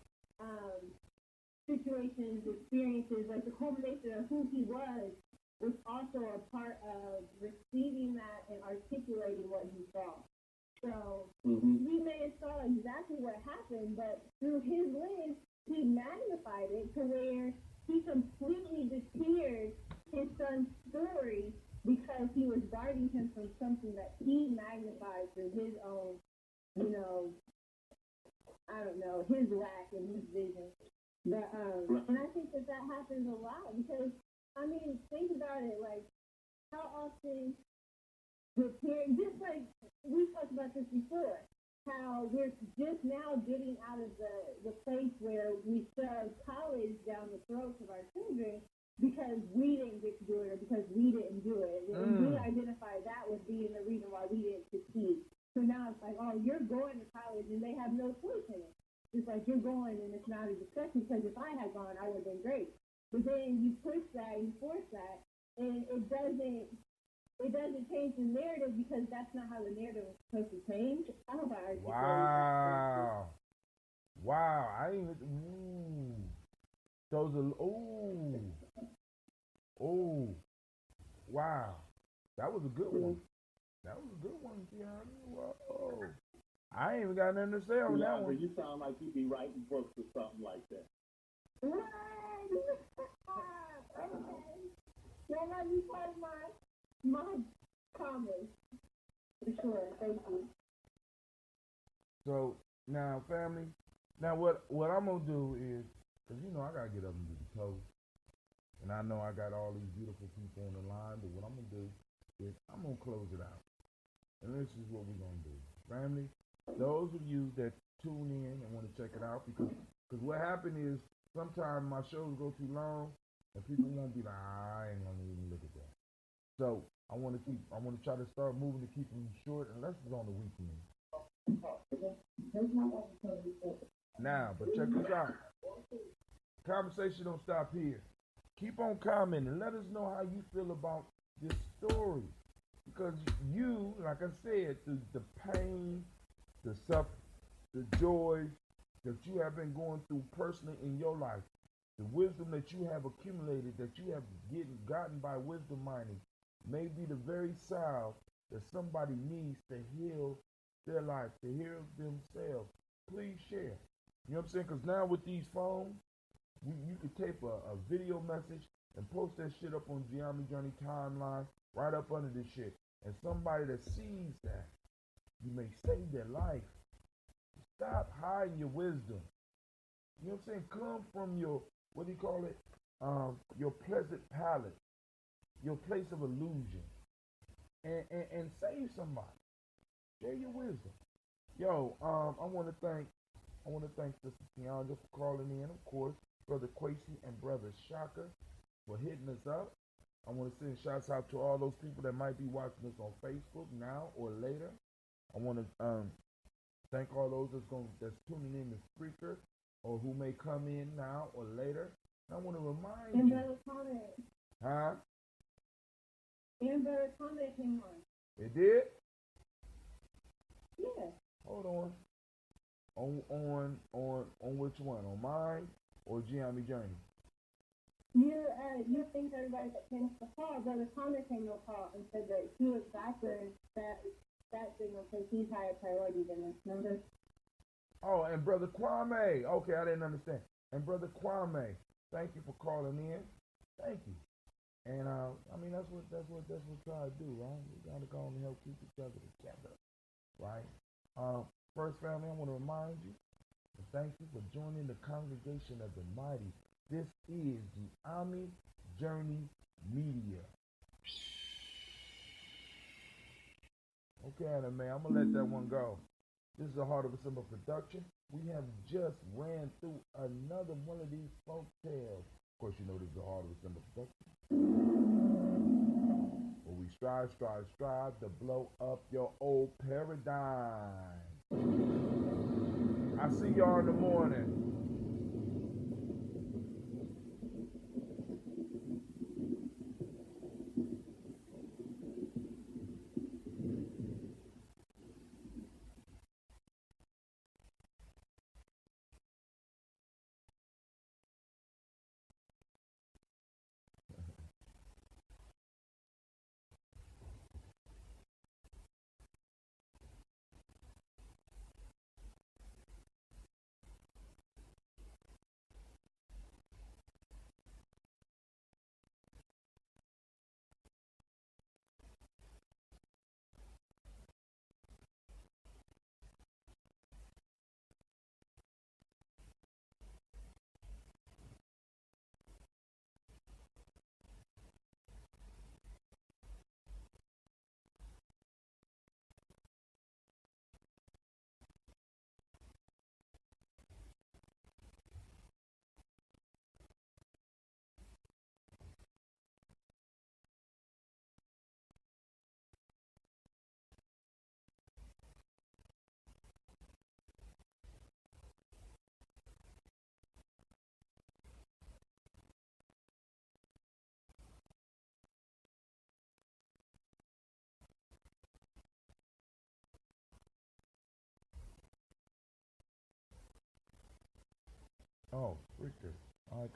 situations, experiences, like the culmination of who he was also a part of receiving that and articulating what he saw. So he may have saw exactly what happened, but through his lens, he magnified it to where he completely disappeared his son's story because he was guarding him from something that he magnified through his own, you know, I don't know, his lack and his vision. But and I think that happens a lot because, I mean, think about it, like, how often the parents, just like we talked about this before, how we're just now getting out of the place where we shove college down the throats of our children because we didn't get to do it or because we didn't do it. And we identify that with being the reason why we didn't succeed. So now it's like, oh, you're going to college and they have no choice in it. It's like you're going and it's not a discussion because if I had gone, I would have been great. But then you push that, you force that, and it doesn't change the narrative because that's not how the narrative was supposed to change. I hope I articulated that. Wow. I ain't those are wow. That was a good one. That was a good one, Gye-Nyame. Whoa. I ain't even got nothing to say on that one. You sound like you be writing books or something like that. What? Okay. That might be part of my comments. For sure. Thank you. So now, family. Now what I'm gonna do is, cause you know I gotta get up and do the toast, and I know I got all these beautiful people on the line. But what I'm gonna do is I'm gonna close it out, and this is what we're gonna do, family. Those of you that tune in and want to check it out, because what happened is sometimes my shows go too long, and people won't be like, I ain't gonna even look at that. So I want to try to start moving to keep them short, unless it's on the weekend. Now, but check this out. Conversation don't stop here. Keep on commenting. Let us know how you feel about this story. Because you, like I said, the pain, the suffering, the joys that you have been going through personally in your life, the wisdom that you have accumulated, that you have gotten by wisdom mining, may be the very salve that somebody needs to heal their life, to heal themselves, please share. You know what I'm saying? Because now with these phones, you could tape a video message and post that shit up on Gye-Nyame Journey timeline right up under this shit. And somebody that sees that, you may save their life. Stop hiding your wisdom. You know what I'm saying? Come from your, what do you call it? Your pleasant palate, your place of illusion, and save somebody. Share your wisdom. Yo, I want to thank Sister Tiandra for calling in, of course, Brother Quasi and Brother Shaka for hitting us up. I want to send shouts out to all those people that might be watching us on Facebook now or later. I want to thank all those that's tuning in to Spreaker or who may come in now or later. And I want to remind you. Brother comment. Huh? And Brother comment came on. It did? Yeah. Hold on. On which one? On mine or Gye-Nyame Journey? You think everybody that came to the call, Brother Connor came to the call and said that he was backwards that signal because he's higher priority than us, remember? Oh, and Brother Kwame. Okay, I didn't understand. And Brother Kwame, thank you for calling in. Thank you. And I mean that's what we try to do, right? We gotta go and help keep each other together, right? First, family, I want to remind you and thank you for joining the congregation of the mighty. This is the Gye-Nyame Journey Media. Okay, Anna Mae, I'm gonna let that one go. This is a Heart of a Simple production. We have just ran through another one of these folk tales. Of course, you know this is a Heart of a Simple production. Where we strive to blow up your old paradigm. I see y'all in the morning. Oh, freaker. All right.